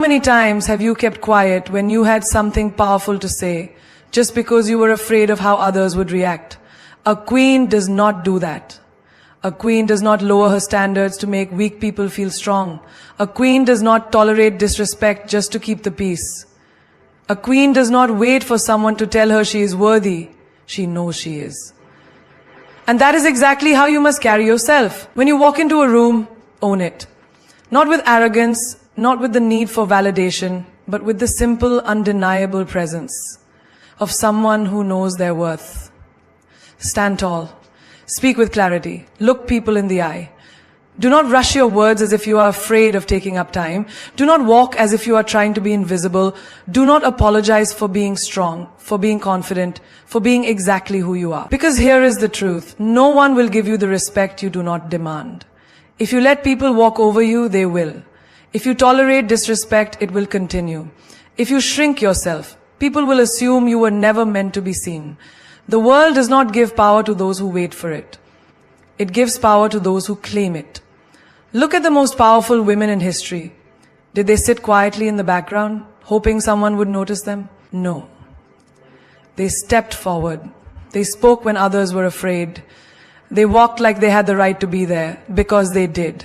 How many times have you kept quiet when you had something powerful to say, just because you were afraid of how others would react? A queen does not do that. A queen does not lower her standards to make weak people feel strong. A queen does not tolerate disrespect just to keep the peace. A queen does not wait for someone to tell her she is worthy. She knows she is. And that is exactly how you must carry yourself. When you walk into a room, own it. Not with arrogance, not with the need for validation, but with the simple, undeniable presence of someone who knows their worth. Stand tall. Speak with clarity. Look people in the eye. Do not rush your words as if you are afraid of taking up time. Do not walk as if you are trying to be invisible. Do not apologize for being strong, for being confident, for being exactly who you are. Because here is the truth. No one will give you the respect you do not demand. If you let people walk over you, they will. If you tolerate disrespect, it will continue. If you shrink yourself, people will assume you were never meant to be seen. The world does not give power to those who wait for it. It gives power to those who claim it. Look at the most powerful women in history. Did they sit quietly in the background, hoping someone would notice them? No. They stepped forward. They spoke when others were afraid. They walked like they had the right to be there, because they did.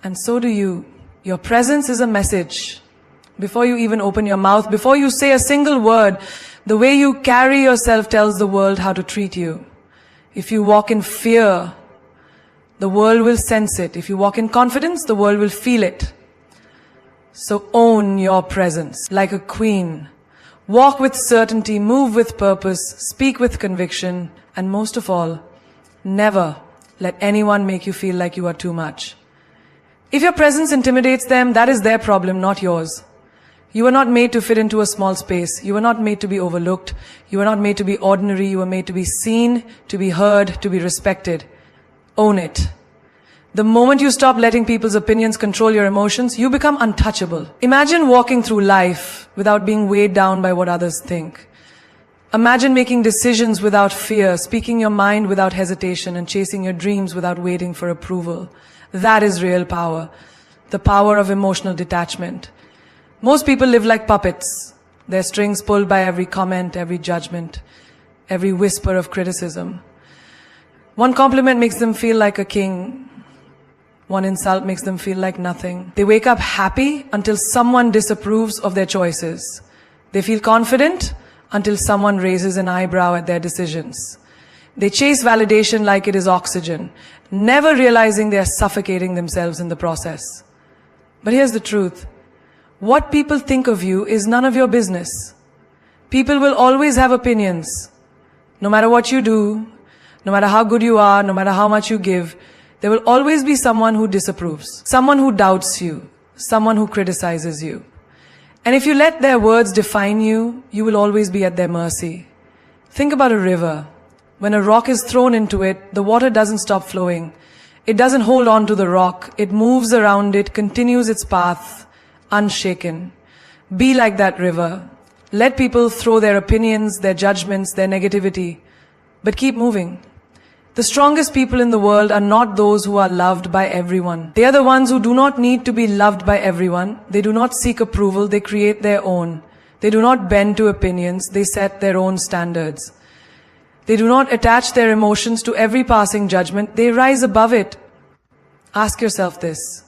And so do you. Your presence is a message. Before you even open your mouth, before you say a single word, the way you carry yourself tells the world how to treat you. If you walk in fear, the world will sense it. If you walk in confidence, the world will feel it. So own your presence like a queen. Walk with certainty, move with purpose, speak with conviction, and most of all, never let anyone make you feel like you are too much. If your presence intimidates them, that is their problem, not yours. You were not made to fit into a small space. You were not made to be overlooked. You were not made to be ordinary. You were made to be seen, to be heard, to be respected. Own it. The moment you stop letting people's opinions control your emotions, you become untouchable. Imagine walking through life without being weighed down by what others think. Imagine making decisions without fear, speaking your mind without hesitation, and chasing your dreams without waiting for approval. That is real power. The power of emotional detachment. Most people live like puppets. Their strings pulled by every comment, every judgment, every whisper of criticism. One compliment makes them feel like a king. One insult makes them feel like nothing. They wake up happy until someone disapproves of their choices. They feel confident until someone raises an eyebrow at their decisions. They chase validation like it is oxygen, never realizing they are suffocating themselves in the process. But here's the truth. What people think of you is none of your business. People will always have opinions. No matter what you do, no matter how good you are, no matter how much you give, there will always be someone who disapproves, someone who doubts you, someone who criticizes you. And if you let their words define you, you will always be at their mercy. Think about a river. When a rock is thrown into it, the water doesn't stop flowing. It doesn't hold on to the rock. It moves around it, continues its path, unshaken. Be like that river. Let people throw their opinions, their judgments, their negativity, but keep moving. The strongest people in the world are not those who are loved by everyone. They are the ones who do not need to be loved by everyone. They do not seek approval. They create their own. They do not bend to opinions. They set their own standards. They do not attach their emotions to every passing judgment. They rise above it. Ask yourself this.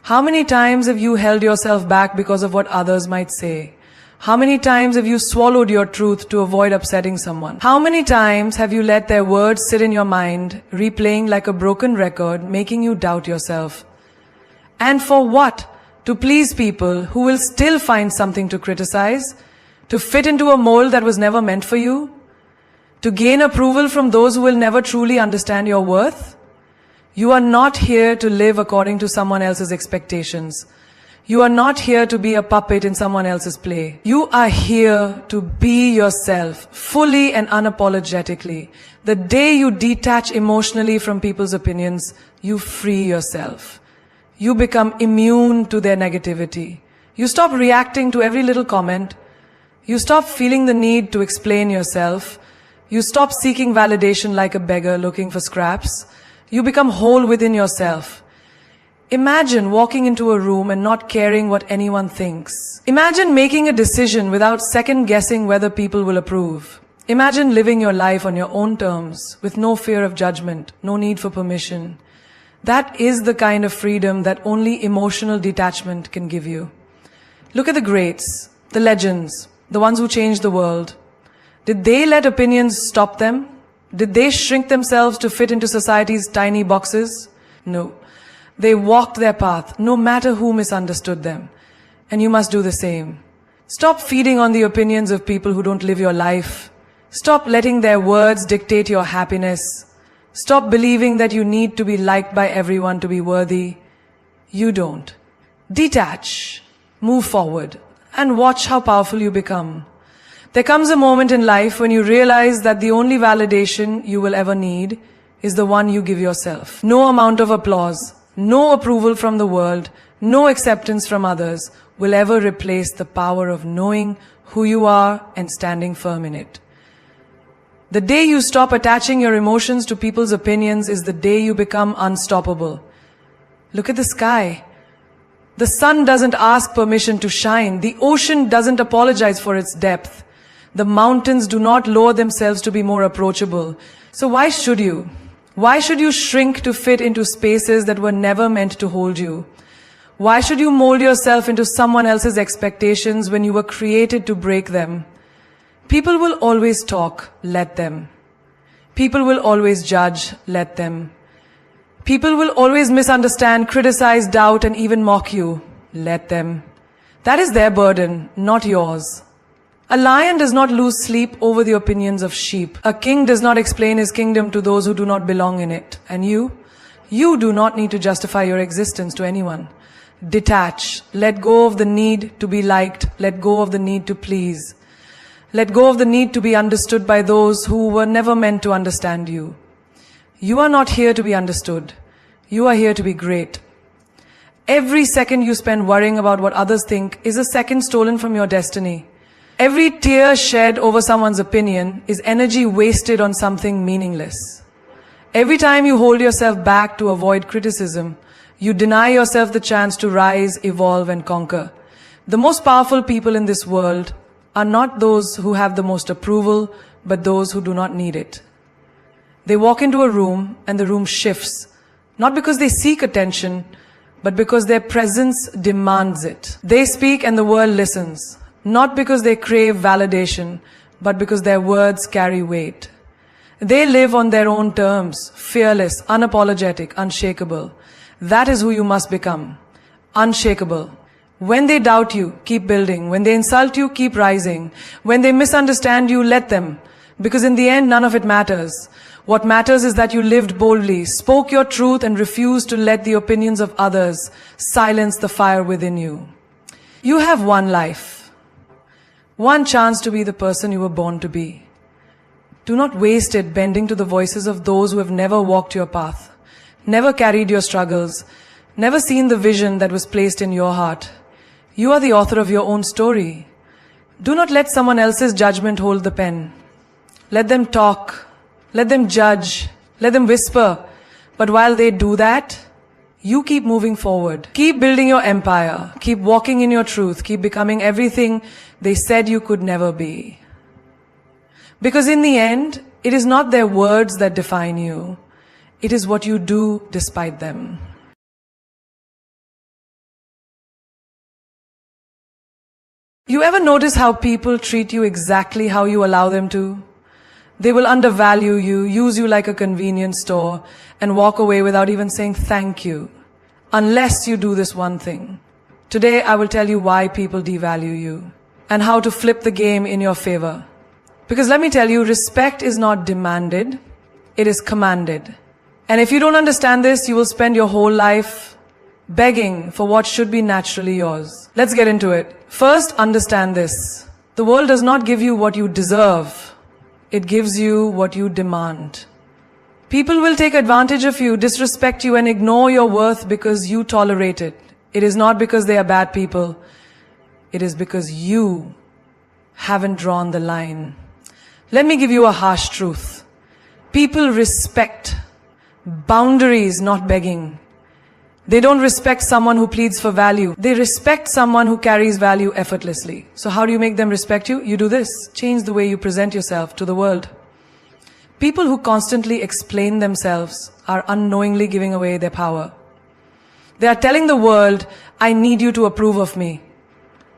How many times have you held yourself back because of what others might say? How many times have you swallowed your truth to avoid upsetting someone? How many times have you let their words sit in your mind, replaying like a broken record, making you doubt yourself? And for what? To please people who will still find something to criticize? To fit into a mold that was never meant for you? To gain approval from those who will never truly understand your worth? You are not here to live according to someone else's expectations. You are not here to be a puppet in someone else's play. You are here to be yourself, fully and unapologetically. The day you detach emotionally from people's opinions, you free yourself. You become immune to their negativity. You stop reacting to every little comment. You stop feeling the need to explain yourself. You stop seeking validation like a beggar looking for scraps. You become whole within yourself. Imagine walking into a room and not caring what anyone thinks. Imagine making a decision without second guessing whether people will approve. Imagine living your life on your own terms, with no fear of judgment, no need for permission. That is the kind of freedom that only emotional detachment can give you. Look at the greats, the legends, the ones who changed the world. Did they let opinions stop them? Did they shrink themselves to fit into society's tiny boxes? No. They walked their path, no matter who misunderstood them. And you must do the same. Stop feeding on the opinions of people who don't live your life. Stop letting their words dictate your happiness. Stop believing that you need to be liked by everyone to be worthy. You don't. Detach, move forward, and watch how powerful you become. There comes a moment in life when you realize that the only validation you will ever need is the one you give yourself. No amount of applause, no approval from the world, no acceptance from others will ever replace the power of knowing who you are and standing firm in it. The day you stop attaching your emotions to people's opinions is the day you become unstoppable. Look at the sky. The sun doesn't ask permission to shine. The ocean doesn't apologize for its depth. The mountains do not lower themselves to be more approachable. So why should you? Why should you shrink to fit into spaces that were never meant to hold you? Why should you mold yourself into someone else's expectations when you were created to break them? People will always talk, let them. People will always judge, let them. People will always misunderstand, criticize, doubt, and even mock you, let them. That is their burden, not yours. A lion does not lose sleep over the opinions of sheep. A king does not explain his kingdom to those who do not belong in it. And you do not need to justify your existence to anyone. Detach. Let go of the need to be liked. Let go of the need to please. Let go of the need to be understood by those who were never meant to understand you. You are not here to be understood. You are here to be great. Every second you spend worrying about what others think is a second stolen from your destiny. Every tear shed over someone's opinion is energy wasted on something meaningless. Every time you hold yourself back to avoid criticism, you deny yourself the chance to rise, evolve, and conquer. The most powerful people in this world are not those who have the most approval, but those who do not need it. They walk into a room and the room shifts, not because they seek attention, but because their presence demands it. They speak and the world listens. Not because they crave validation, but because their words carry weight. They live on their own terms, fearless, unapologetic, unshakable. That is who you must become. Unshakable. When they doubt you, keep building. When they insult you, keep rising. When they misunderstand you, let them. Because in the end, none of it matters. What matters is that you lived boldly, spoke your truth, and refused to let the opinions of others silence the fire within you. You have one life. One chance to be the person you were born to be. Do not waste it bending to the voices of those who have never walked your path, never carried your struggles, never seen the vision that was placed in your heart. You are the author of your own story. Do not let someone else's judgment hold the pen. Let them talk, let them judge, let them whisper. But while they do that, you keep moving forward. Keep building your empire. Keep walking in your truth. Keep becoming everything they said you could never be. Because in the end, it is not their words that define you. It is what you do despite them. You ever notice how people treat you exactly how you allow them to? They will undervalue you, use you like a convenience store, and walk away without even saying thank you. Unless you do this one thing. Today I will tell you why people devalue you and how to flip the game in your favor. Because let me tell you, respect is not demanded, it is commanded. And if you don't understand this, you will spend your whole life begging for what should be naturally yours. Let's get into it. First, understand this. The world does not give you what you deserve. It gives you what you demand. People will take advantage of you, disrespect you, and ignore your worth because you tolerate it. It is not because they are bad people. It is because you haven't drawn the line. Let me give you a harsh truth. People respect boundaries, not begging. They don't respect someone who pleads for value. They respect someone who carries value effortlessly. So how do you make them respect you? You do this. Change the way you present yourself to the world. People who constantly explain themselves are unknowingly giving away their power. They are telling the world, I need you to approve of me.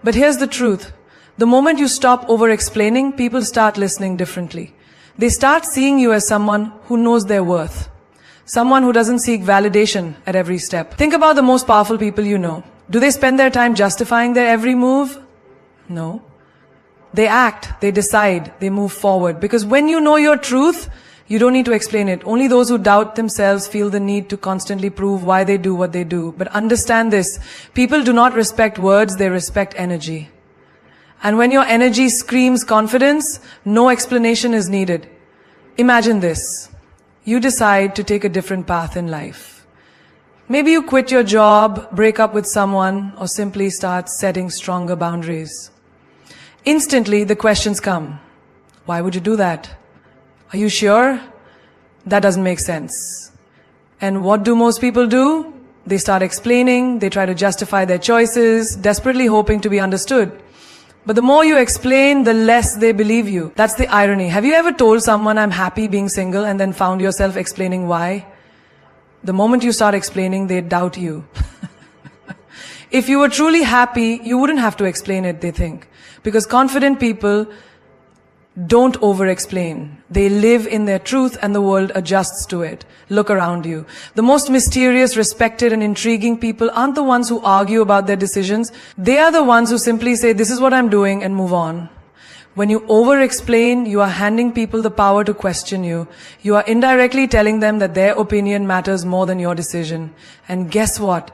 But here's the truth. The moment you stop over-explaining, people start listening differently. They start seeing you as someone who knows their worth. Someone who doesn't seek validation at every step. Think about the most powerful people you know. Do they spend their time justifying their every move? No. They act, they decide, they move forward. Because when you know your truth, you don't need to explain it. Only those who doubt themselves feel the need to constantly prove why they do what they do. But understand this, people do not respect words, they respect energy. And when your energy screams confidence, no explanation is needed. Imagine this. You decide to take a different path in life. Maybe you quit your job, break up with someone, or simply start setting stronger boundaries. Instantly, the questions come. Why would you do that? Are you sure? That doesn't make sense. And what do most people do? They start explaining, they try to justify their choices, desperately hoping to be understood. But the more you explain, the less they believe you. That's the irony. Have you ever told someone, I'm happy being single, and then found yourself explaining why? The moment you start explaining, they doubt you. If you were truly happy, you wouldn't have to explain it, they think. Because confident people don't over-explain. They live in their truth and the world adjusts to it. Look around you. The most mysterious, respected and intriguing people aren't the ones who argue about their decisions. They are the ones who simply say, this is what I'm doing and move on. When you over-explain, you are handing people the power to question you. You are indirectly telling them that their opinion matters more than your decision. And guess what?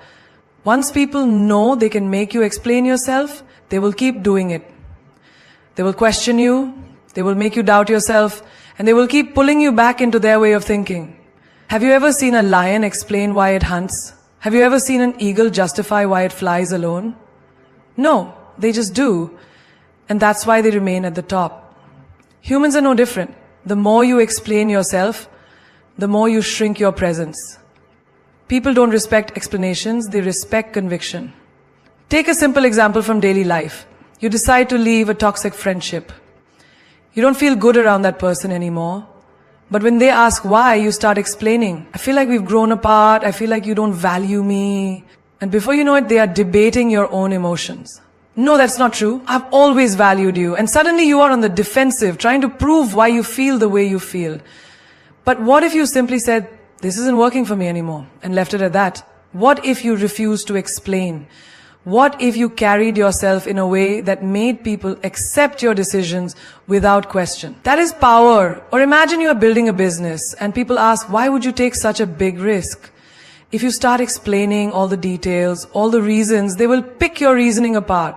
Once people know they can make you explain yourself, they will keep doing it. They will question you. They will make you doubt yourself, and they will keep pulling you back into their way of thinking. Have you ever seen a lion explain why it hunts? Have you ever seen an eagle justify why it flies alone? No, they just do. And that's why they remain at the top. Humans are no different. The more you explain yourself, the more you shrink your presence. People don't respect explanations, they respect conviction. Take a simple example from daily life. You decide to leave a toxic friendship. You don't feel good around that person anymore. But when they ask why, you start explaining. I feel like we've grown apart. I feel like you don't value me. And before you know it, they are debating your own emotions. No, that's not true. I've always valued you. And suddenly you are on the defensive, trying to prove why you feel the way you feel. But what if you simply said, this isn't working for me anymore, and left it at that? What if you refused to explain? What if you carried yourself in a way that made people accept your decisions without question? That is power. Or imagine you are building a business and people ask, why would you take such a big risk? If you start explaining all the details, all the reasons, they will pick your reasoning apart.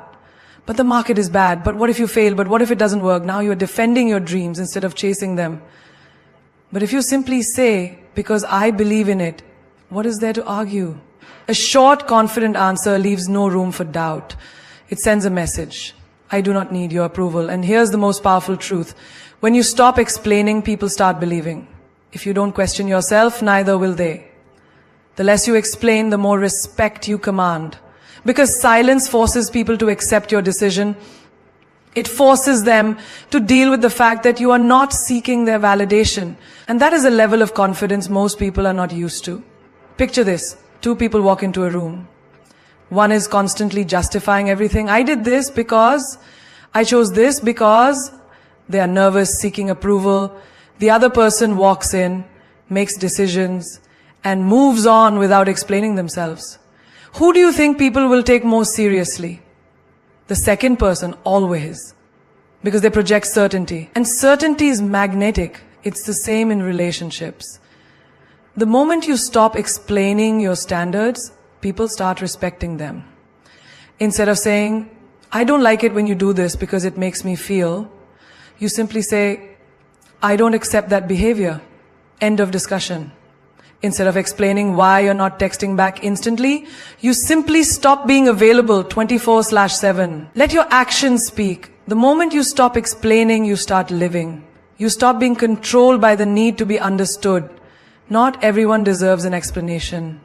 But the market is bad. But what if you fail? But what if it doesn't work? Now you are defending your dreams instead of chasing them. But if you simply say, because I believe in it, what is there to argue? A short, confident answer leaves no room for doubt. It sends a message. I do not need your approval. And here's the most powerful truth. When you stop explaining, people start believing. If you don't question yourself, neither will they. The less you explain, the more respect you command. Because silence forces people to accept your decision. It forces them to deal with the fact that you are not seeking their validation. And that is a level of confidence most people are not used to. Picture this. Two people walk into a room. One is constantly justifying everything. I did this because, I chose this because. They are nervous, seeking approval. The other person walks in, makes decisions, and moves on without explaining themselves. Who do you think people will take more seriously? The second person, always. Because they project certainty. And certainty is magnetic. It's the same in relationships. The moment you stop explaining your standards, people start respecting them. Instead of saying, I don't like it when you do this because it makes me feel, you simply say, I don't accept that behavior. End of discussion. Instead of explaining why you're not texting back instantly, you simply stop being available 24/7. Let your actions speak. The moment you stop explaining, you start living. You stop being controlled by the need to be understood. Not everyone deserves an explanation.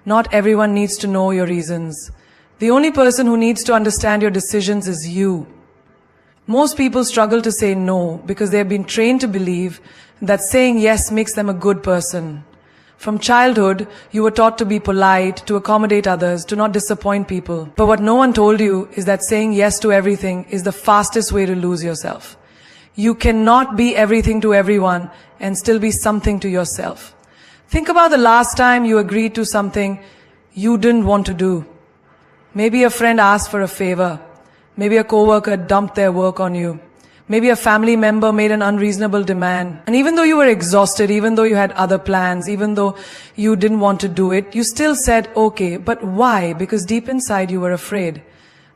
Not everyone needs to know your reasons. The only person who needs to understand your decisions is you. Most people struggle to say no because they have been trained to believe that saying yes makes them a good person. From childhood, you were taught to be polite, to accommodate others, to not disappoint people. But what no one told you is that saying yes to everything is the fastest way to lose yourself. You cannot be everything to everyone and still be something to yourself. Think about the last time you agreed to something you didn't want to do. Maybe a friend asked for a favor. Maybe a coworker dumped their work on you. Maybe a family member made an unreasonable demand. And even though you were exhausted, even though you had other plans, even though you didn't want to do it, you still said, okay, but why? Because deep inside you were afraid.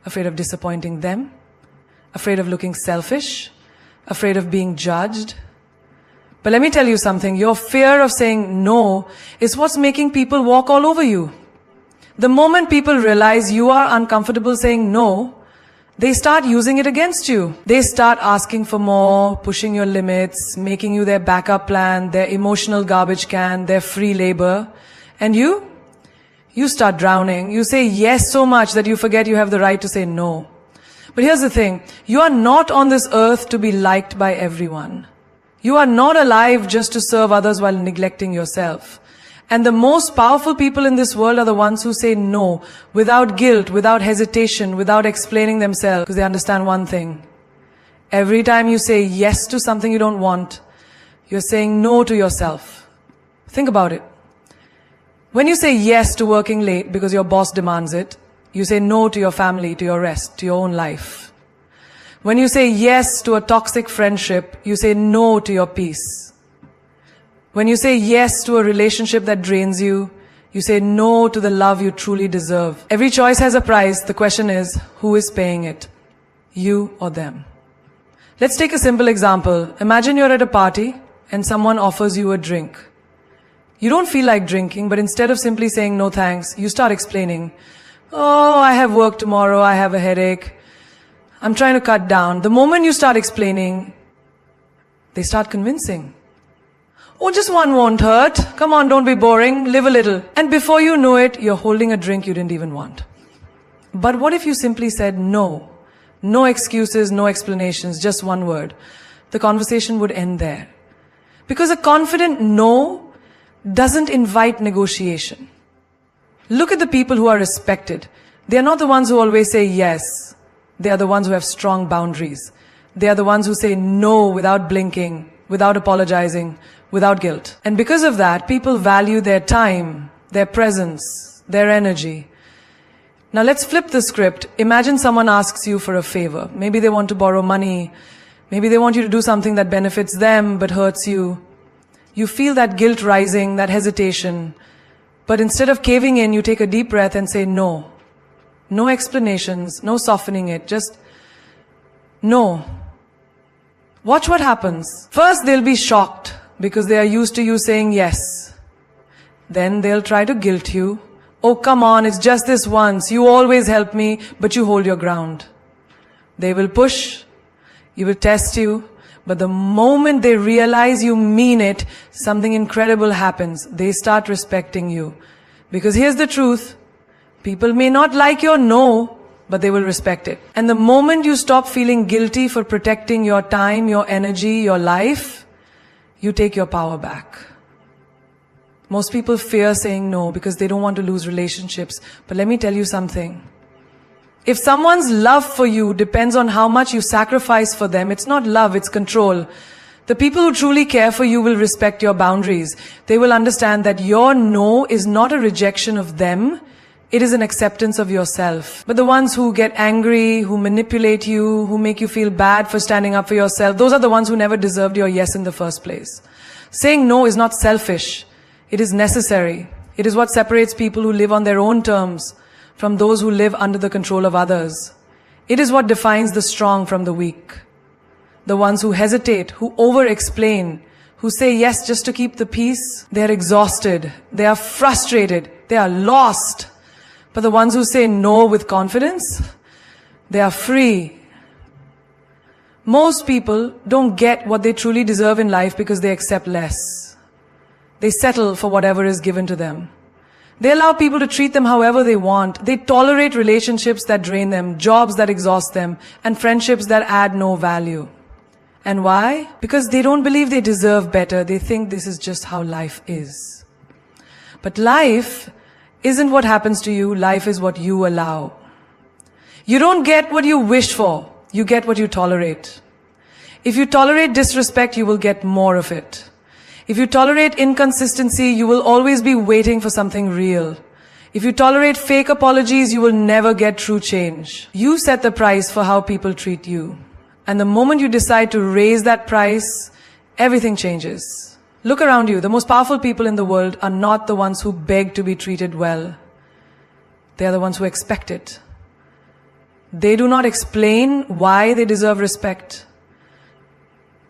Afraid of disappointing them. Afraid of looking selfish. Afraid of being judged. But let me tell you something. Your fear of saying no is what's making people walk all over you. The moment people realize you are uncomfortable saying no, they start using it against you. They start asking for more, pushing your limits, making you their backup plan, their emotional garbage can, their free labor. And you start drowning. You say yes so much that you forget you have the right to say no. But here's the thing. You are not on this earth to be liked by everyone. You are not alive just to serve others while neglecting yourself. And the most powerful people in this world are the ones who say no, without guilt, without hesitation, without explaining themselves, because they understand one thing. Every time you say yes to something you don't want, you're saying no to yourself. Think about it. When you say yes to working late because your boss demands it, you say no to your family, to your rest, to your own life. When you say yes to a toxic friendship, you say no to your peace. When you say yes to a relationship that drains you, you say no to the love you truly deserve. Every choice has a price. The question is, who is paying it? You or them? Let's take a simple example. Imagine you're at a party and someone offers you a drink. You don't feel like drinking, but instead of simply saying no thanks, you start explaining, oh, I have work tomorrow, I have a headache, I'm trying to cut down. The moment you start explaining, they start convincing. Oh, just one won't hurt. Come on, don't be boring. Live a little. And before you know it, you're holding a drink you didn't even want. But what if you simply said no? No excuses, no explanations, just one word. The conversation would end there. Because a confident no doesn't invite negotiation. Look at the people who are respected. They are not the ones who always say yes. They are the ones who have strong boundaries. They are the ones who say no without blinking, without apologizing, without guilt. And because of that, people value their time, their presence, their energy. Now let's flip the script. Imagine someone asks you for a favor. Maybe they want to borrow money. Maybe they want you to do something that benefits them but hurts you. You feel that guilt rising, that hesitation. But instead of caving in, you take a deep breath and say no. No explanations, no softening it, just no. Watch what happens. First, they'll be shocked because they are used to you saying yes. Then they'll try to guilt you. Oh, come on, it's just this once. You always help me, but you hold your ground. They will push. You will test you. But the moment they realize you mean it, something incredible happens. They start respecting you. Because here's the truth. People may not like your no, but they will respect it. And the moment you stop feeling guilty for protecting your time, your energy, your life, you take your power back. Most people fear saying no because they don't want to lose relationships. But let me tell you something. If someone's love for you depends on how much you sacrifice for them, it's not love, it's control. The people who truly care for you will respect your boundaries. They will understand that your no is not a rejection of them. It is an acceptance of yourself. But the ones who get angry, who manipulate you, who make you feel bad for standing up for yourself, those are the ones who never deserved your yes in the first place. Saying no is not selfish. It is necessary. It is what separates people who live on their own terms from those who live under the control of others. It is what defines the strong from the weak. The ones who hesitate, who over-explain, who say yes just to keep the peace, they are exhausted, they are frustrated, they are lost. But the ones who say no with confidence, they are free. Most people don't get what they truly deserve in life because they accept less. They settle for whatever is given to them. They allow people to treat them however they want. They tolerate relationships that drain them, jobs that exhaust them, and friendships that add no value. And why? Because they don't believe they deserve better. They think this is just how life is. But life isn't what happens to you. Life is what you allow. You don't get what you wish for. You get what you tolerate. If you tolerate disrespect, you will get more of it. If you tolerate inconsistency, you will always be waiting for something real. If you tolerate fake apologies, you will never get true change. You set the price for how people treat you. And the moment you decide to raise that price, everything changes. Look around you. The most powerful people in the world are not the ones who beg to be treated well. They are the ones who expect it. They do not explain why they deserve respect.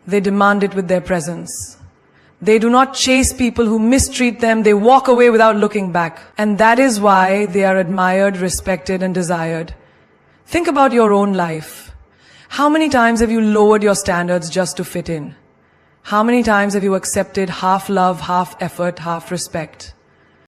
They demand it with their presence. They do not chase people who mistreat them. They walk away without looking back. And that is why they are admired, respected, and desired. Think about your own life. How many times have you lowered your standards just to fit in? How many times have you accepted half love, half effort, half respect?